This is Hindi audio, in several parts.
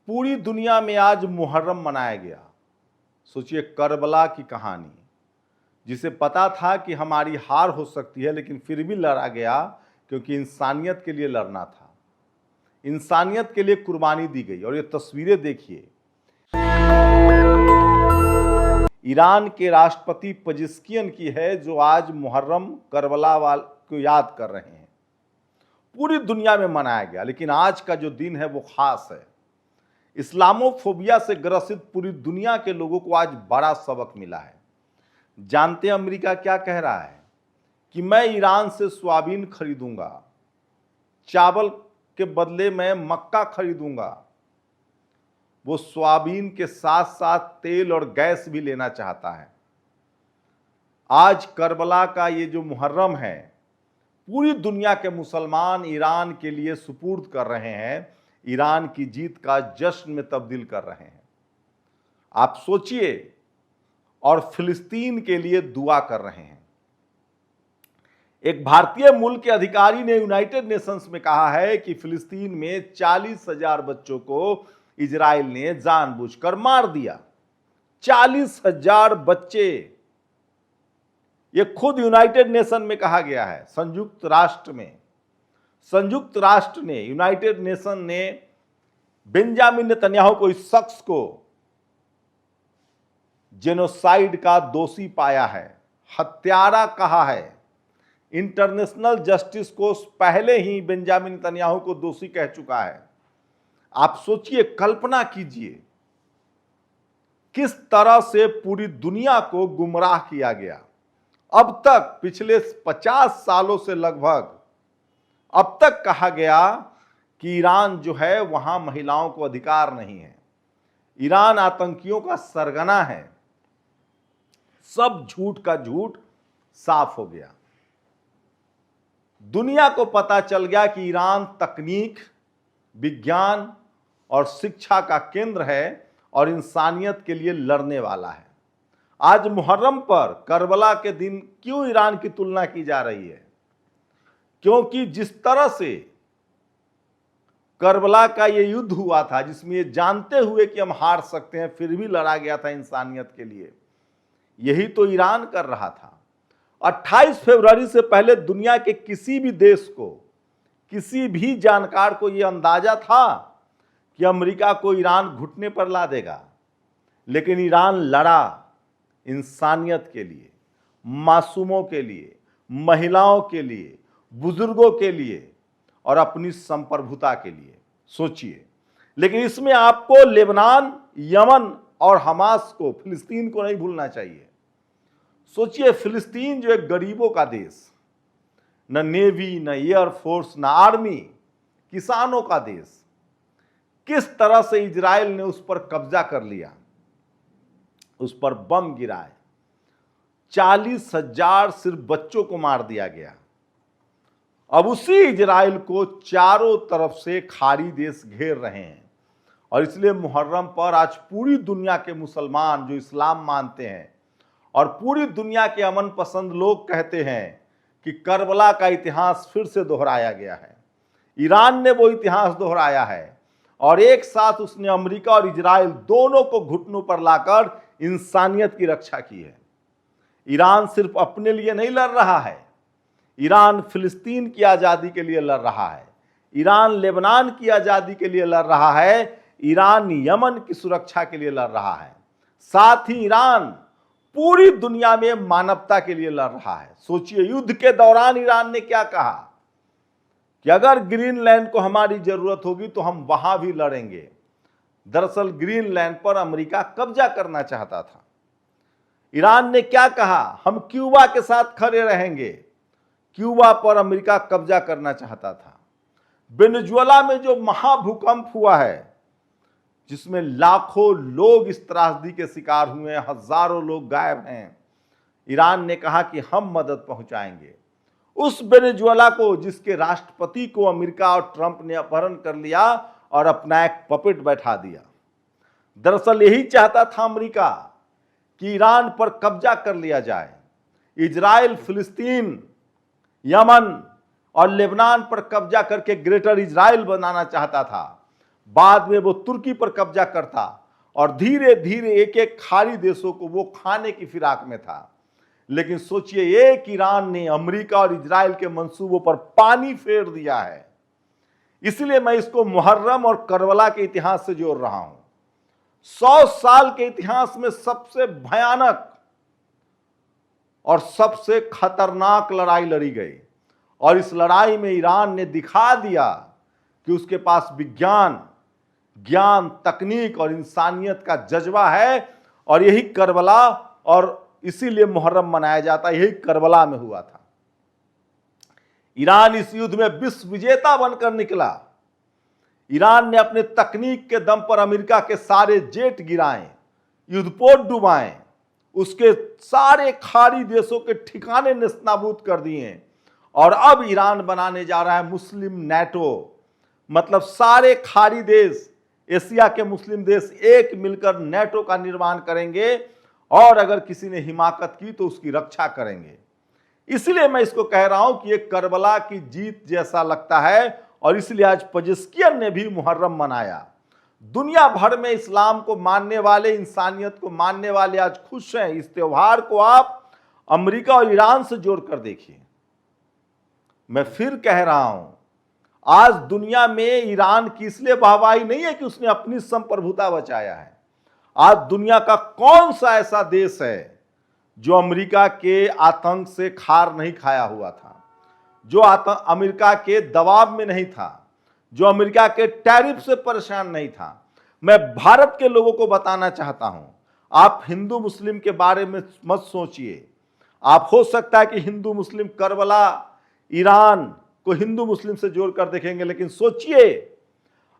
पूरी दुनिया में आज मुहर्रम मनाया गया। सोचिए, करबला की कहानी, जिसे पता था कि हमारी हार हो सकती है, लेकिन फिर भी लड़ा गया क्योंकि इंसानियत के लिए लड़ना था, इंसानियत के लिए कुर्बानी दी गई। और ये तस्वीरें देखिए, ईरान के राष्ट्रपति पजिस्कियन की है, जो आज मुहर्रम करबला वाल को याद कर रहे हैं। पूरी दुनिया में मनाया गया, लेकिन आज का जो दिन है वो खास है। इस्लामोफोबिया से ग्रसित पूरी दुनिया के लोगों को आज बड़ा सबक मिला है। जानते हैं अमेरिका क्या कह रहा है? कि मैं ईरान से सोयाबीन खरीदूंगा, चावल के बदले मैं मक्का खरीदूंगा। वो सोयाबीन के साथ साथ तेल और गैस भी लेना चाहता है। आज करबला का ये जो मुहर्रम है, पूरी दुनिया के मुसलमान ईरान के लिए सुपुर्द कर रहे हैं, ईरान की जीत का जश्न में तब्दील कर रहे हैं। आप सोचिए, और फिलिस्तीन के लिए दुआ कर रहे हैं। एक भारतीय मूल के अधिकारी ने यूनाइटेड नेशंस में कहा है कि फिलिस्तीन में 40,000 बच्चों को इजराइल ने जानबूझकर मार दिया। 40,000 बच्चे, यह खुद यूनाइटेड नेशन में कहा गया है। संयुक्त राष्ट्र ने यूनाइटेड नेशन ने बेंजामिन नेतन्याहू को, इस शख्स को जेनोसाइड का दोषी पाया है, हत्यारा कहा है। इंटरनेशनल जस्टिस को पहले ही बेंजामिन नेतन्याहू को दोषी कह चुका है। आप सोचिए, कल्पना कीजिए किस तरह से पूरी दुनिया को गुमराह किया गया। अब तक पिछले 50 सालों से लगभग अब तक कहा गया कि ईरान जो है वहां महिलाओं को अधिकार नहीं है, ईरान आतंकियों का सरगना है। सब झूठ का झूठ साफ हो गया। दुनिया को पता चल गया कि ईरान तकनीक, विज्ञान और शिक्षा का केंद्र है और इंसानियत के लिए लड़ने वाला है। आज मुहर्रम पर करबला के दिन क्यों ईरान की तुलना की जा रही है? क्योंकि जिस तरह से करबला का यह युद्ध हुआ था, जिसमें ये जानते हुए कि हम हार सकते हैं फिर भी लड़ा गया था इंसानियत के लिए, यही तो ईरान कर रहा था। 28 फरवरी से पहले दुनिया के किसी भी देश को, किसी भी जानकार को यह अंदाजा था कि अमेरिका को ईरान घुटने पर ला देगा, लेकिन ईरान लड़ा इंसानियत के लिए, मासूमों के लिए, महिलाओं के लिए, बुजुर्गों के लिए और अपनी संप्रभुता के लिए। सोचिए, लेकिन इसमें आपको लेबनान, यमन और हमास को, फिलिस्तीन को नहीं भूलना चाहिए। सोचिए, फिलिस्तीन जो एक गरीबों का देश, न नेवी, न एयरफोर्स, न आर्मी, किसानों का देश, किस तरह से इजराइल ने उस पर कब्जा कर लिया, उस पर बम गिराए। 40,000 सिर्फ बच्चों को मार दिया गया। अब उसी इजराइल को चारों तरफ से खाड़ी देश घेर रहे हैं। और इसलिए मुहर्रम पर आज पूरी दुनिया के मुसलमान जो इस्लाम मानते हैं और पूरी दुनिया के अमन पसंद लोग कहते हैं कि करबला का इतिहास फिर से दोहराया गया है। ईरान ने वो इतिहास दोहराया है और एक साथ उसने अमेरिका और इजराइल दोनों को घुटनों पर लाकर इंसानियत की रक्षा की है। ईरान सिर्फ अपने लिए नहीं लड़ रहा है, ईरान फिलिस्तीन की आज़ादी के लिए लड़ रहा है, ईरान लेबनान की आज़ादी के लिए लड़ रहा है, ईरान यमन की सुरक्षा के लिए लड़ रहा है, साथ ही ईरान पूरी दुनिया में मानवता के लिए लड़ रहा है। सोचिए, युद्ध के दौरान ईरान ने क्या कहा कि अगर ग्रीनलैंड को हमारी जरूरत होगी तो हम वहां भी लड़ेंगे। दरअसल ग्रीनलैंड पर अमेरिका कब्जा करना चाहता था। ईरान ने क्या कहा? हम क्यूबा के साथ खड़े रहेंगे। क्यूबा पर अमेरिका कब्जा करना चाहता था। वेनेजुएला में जो महाभूकंप हुआ है, जिसमें लाखों लोग इस त्रासदी के शिकार हुए हैं, हजारों लोग गायब हैं, ईरान ने कहा कि हम मदद पहुंचाएंगे। उस वेनेजुएला को, जिसके राष्ट्रपति को अमेरिका और ट्रंप ने अपहरण कर लिया और अपना एक पपेट बैठा दिया। दरअसल यही चाहता था अमेरिका कि ईरान पर कब्जा कर लिया जाए। इजराइल, फिलिस्तीन, यमन और लेबनान पर कब्जा करके ग्रेटर इजराइल बनाना चाहता था। बाद में वो तुर्की पर कब्जा करता और धीरे धीरे एक एक खाड़ी देशों को वो खाने की फिराक में था। लेकिन सोचिए, एक ईरान ने अमेरिका और इजराइल के मंसूबों पर पानी फेर दिया है। इसलिए मैं इसको मुहर्रम और करबला के इतिहास से जोड़ रहा हूं। 100 साल के इतिहास में सबसे भयानक और सबसे खतरनाक लड़ाई लड़ी गई, और इस लड़ाई में ईरान ने दिखा दिया कि उसके पास विज्ञान, ज्ञान, तकनीक और इंसानियत का जज्बा है। और यही करबला, और इसीलिए मुहर्रम मनाया जाता है, यही करबला में हुआ था। ईरान इस युद्ध में विश्व विजेता बनकर निकला। ईरान ने अपने तकनीक के दम पर अमेरिका के सारे जेट गिराए, युद्धपोत डुबाए, उसके सारे खाड़ी देशों के ठिकाने नेस्तनाबूद कर दिए। और अब ईरान बनाने जा रहा है मुस्लिम नेटो, मतलब सारे खाड़ी देश, एशिया के मुस्लिम देश एक मिलकर नेटो का निर्माण करेंगे, और अगर किसी ने हिमाकत की तो उसकी रक्षा करेंगे। इसलिए मैं इसको कह रहा हूं कि एक करबला की जीत जैसा लगता है, और इसलिए आज पजेस्कियन ने भी मुहर्रम मनाया। दुनिया भर में इस्लाम को मानने वाले, इंसानियत को मानने वाले आज खुश हैं। इस त्योहार को आप अमेरिका और ईरान से जोड़कर देखिए। मैं फिर कह रहा हूं, आज दुनिया में ईरान की इसलिए वाहवाही नहीं है कि उसने अपनी संप्रभुता बचाया है। आज दुनिया का कौन सा ऐसा देश है जो अमेरिका के आतंक से खार नहीं खाया हुआ था, जो अमेरिका के दबाव में नहीं था, जो अमेरिका के टैरिफ से परेशान नहीं था। मैं भारत के लोगों को बताना चाहता हूं, आप हिंदू मुस्लिम के बारे में मत सोचिए। आप हो सकता है कि हिंदू मुस्लिम करबला, ईरान को हिंदू मुस्लिम से जोड़कर देखेंगे, लेकिन सोचिए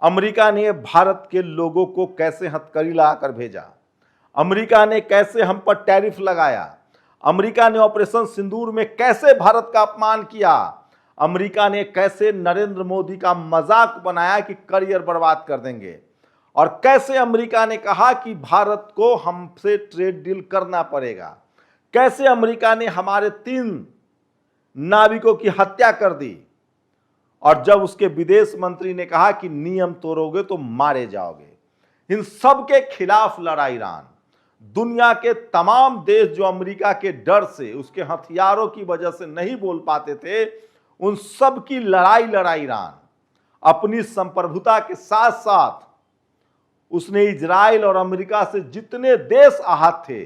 अमेरिका ने भारत के लोगों को कैसे हथकड़ी लगाकर भेजा, अमेरिका ने कैसे हम पर टैरिफ लगाया, अमेरिका ने ऑपरेशन सिंदूर में कैसे भारत का अपमान किया, अमेरिका ने कैसे नरेंद्र मोदी का मजाक बनाया कि करियर बर्बाद कर देंगे, और कैसे अमेरिका ने कहा कि भारत को हमसे ट्रेड डील करना पड़ेगा, कैसे अमेरिका ने हमारे 3 नाविकों की हत्या कर दी, और जब उसके विदेश मंत्री ने कहा कि नियम तोड़ोगे तो मारे जाओगे। इन सब के खिलाफ लड़ा ईरान। दुनिया के तमाम देश जो अमेरिका के डर से, उसके हथियारों की वजह से नहीं बोल पाते थे, उन सब की लड़ाई लड़ा ईरान। अपनी संप्रभुता के साथ साथ उसने इजराइल और अमेरिका से जितने देश आहत थे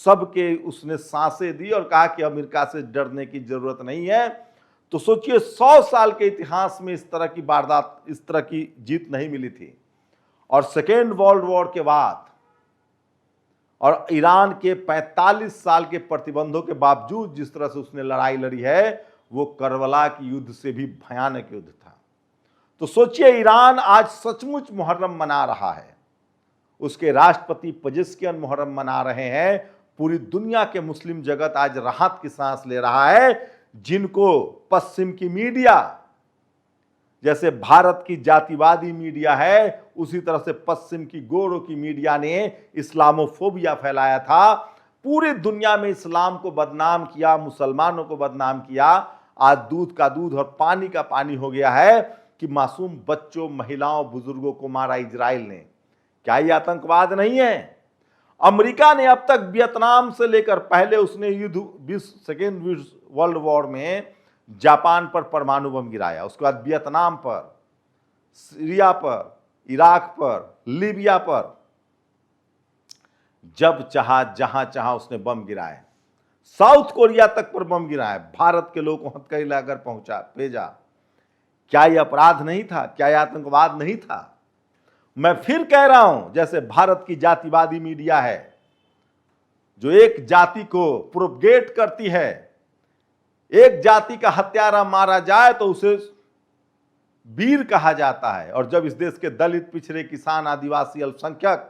सबके उसने सांसें दी और कहा कि अमेरिका से डरने की जरूरत नहीं है। तो सोचिए 100 साल के इतिहास में इस तरह की वारदात, इस तरह की जीत नहीं मिली थी। और सेकेंड वर्ल्ड वॉर के बाद और ईरान के 45 साल के प्रतिबंधों के बावजूद जिस तरह से उसने लड़ाई लड़ी है, वो करबला की युद्ध से भी भयानक युद्ध था। तो सोचिए ईरान आज सचमुच मुहर्रम मना रहा है, उसके राष्ट्रपति पजेस्कियन मुहर्रम मना रहे हैं। पूरी दुनिया के मुस्लिम जगत आज राहत की सांस ले रहा है, जिनको पश्चिम की मीडिया, जैसे भारत की जातिवादी मीडिया है, उसी तरह से पश्चिम की गोरों की मीडिया ने इस्लामोफोबिया फैलाया था, पूरी दुनिया में इस्लाम को बदनाम किया, मुसलमानों को बदनाम किया। आज दूध का दूध और पानी का पानी हो गया है कि मासूम बच्चों, महिलाओं, बुजुर्गों को मारा इजराइल ने। क्या ये आतंकवाद नहीं है? अमेरिका ने अब तक वियतनाम से लेकर, पहले उसने युद्ध सेकेंड वर्ल्ड वॉर में जापान पर परमाणु बम गिराया, उसके बाद वियतनाम पर, सीरिया पर, इराक पर, लीबिया पर, जब चाहा जहां चाहा उसने बम गिराए। साउथ कोरिया तक पर बम गिराए, भारत के लोगों को हथकड़ी लाकर भेजा। क्या यह अपराध नहीं था? क्या यह आतंकवाद नहीं था? मैं फिर कह रहा हूं, जैसे भारत की जातिवादी मीडिया है जो एक जाति को प्रोपगेट करती है, एक जाति का हत्यारा मारा जाए तो उसे वीर कहा जाता है, और जब इस देश के दलित, पिछड़े, किसान, आदिवासी, अल्पसंख्यक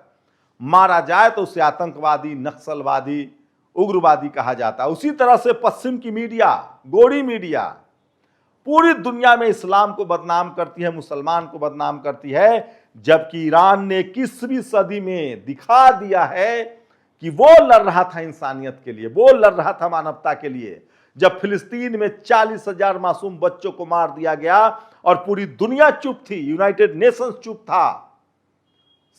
मारा जाए तो उसे आतंकवादी, नक्सलवादी, उग्रवादी कहा जाता है। उसी तरह से पश्चिम की मीडिया, गोरी मीडिया, पूरी दुनिया में इस्लाम को बदनाम करती है, मुसलमान को बदनाम करती है, जबकि ईरान ने 21वीं सदी में दिखा दिया है कि वो लड़ रहा था इंसानियत के लिए, वो लड़ रहा था मानवता के लिए। जब फिलिस्तीन में 40,000 मासूम बच्चों को मार दिया गया और पूरी दुनिया चुप थी, यूनाइटेड नेशंस चुप था,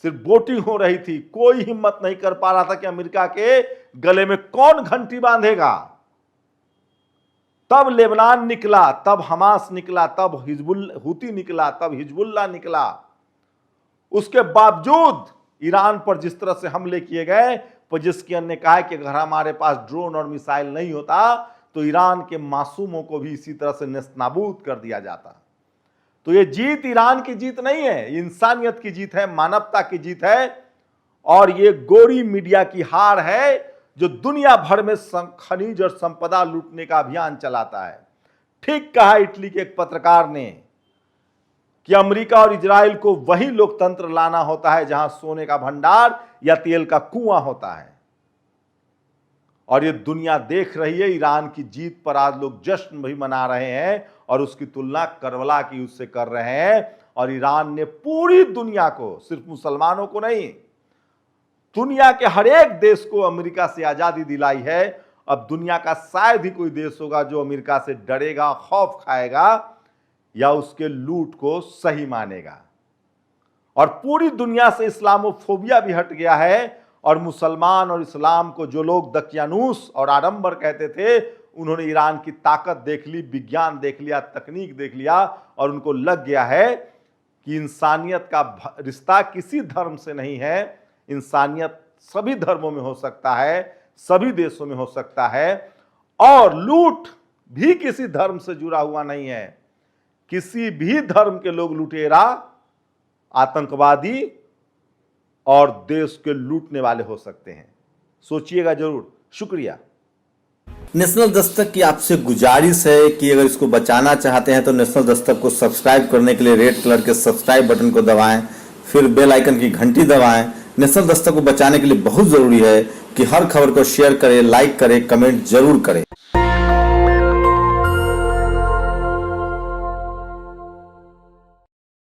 सिर्फ वोटिंग हो रही थी, कोई हिम्मत नहीं कर पा रहा था कि अमेरिका के गले में कौन घंटी बांधेगा। तब लेबनान निकला, तब हमास निकला, तब हुती निकला, तब हिजबुल्लाह निकला। उसके बावजूद ईरान पर जिस तरह से हमले किए गए, पजेश्कियन ने कहा कि अगर हमारे पास ड्रोन और मिसाइल नहीं होता तो ईरान के मासूमों को भी इसी तरह से नेस्तनाबूद कर दिया जाता। तो ये जीत ईरान की जीत नहीं है, ये इंसानियत की जीत है, मानवता की जीत है, और ये गोरी मीडिया की हार है जो दुनिया भर में खनिज और संपदा लूटने का अभियान चलाता है। ठीक कहा इटली के एक पत्रकार ने कि अमेरिका और इजराइल को वही लोकतंत्र लाना होता है जहां सोने का भंडार या तेल का कुआं होता है। और ये दुनिया देख रही है। ईरान की जीत पर आज लोग जश्न भी मना रहे हैं और उसकी तुलना करबला की युद्ध से कर रहे हैं। और ईरान ने पूरी दुनिया को, सिर्फ मुसलमानों को नहीं, दुनिया के हर एक देश को अमेरिका से आजादी दिलाई है। अब दुनिया का शायद ही कोई देश होगा जो अमेरिका से डरेगा, खौफ खाएगा या उसके लूट को सही मानेगा। और पूरी दुनिया से इस्लामोफोबिया भी हट गया है और मुसलमान और इस्लाम को जो लोग दकियानूस और आडंबर कहते थे, उन्होंने ईरान की ताकत देख ली, विज्ञान देख लिया, तकनीक देख लिया और उनको लग गया है कि इंसानियत का रिश्ता किसी धर्म से नहीं है। इंसानियत सभी धर्मों में हो सकता है, सभी देशों में हो सकता है, और लूट भी किसी धर्म से जुड़ा हुआ नहीं है। किसी भी धर्म के लोग लुटेरा, आतंकवादी और देश के लूटने वाले हो सकते हैं। सोचिएगा जरूर। शुक्रिया। नेशनल दस्तक की आपसे गुजारिश है कि अगर इसको बचाना चाहते हैं तो नेशनल दस्तक को सब्सक्राइब करने के लिए रेड कलर के सब्सक्राइब बटन को दबाएं, फिर बेल आइकन की घंटी दबाएं। नेशनल दस्तक को बचाने के लिए बहुत जरूरी है कि हर खबर को शेयर करें, लाइक करें, कमेंट जरूर करें।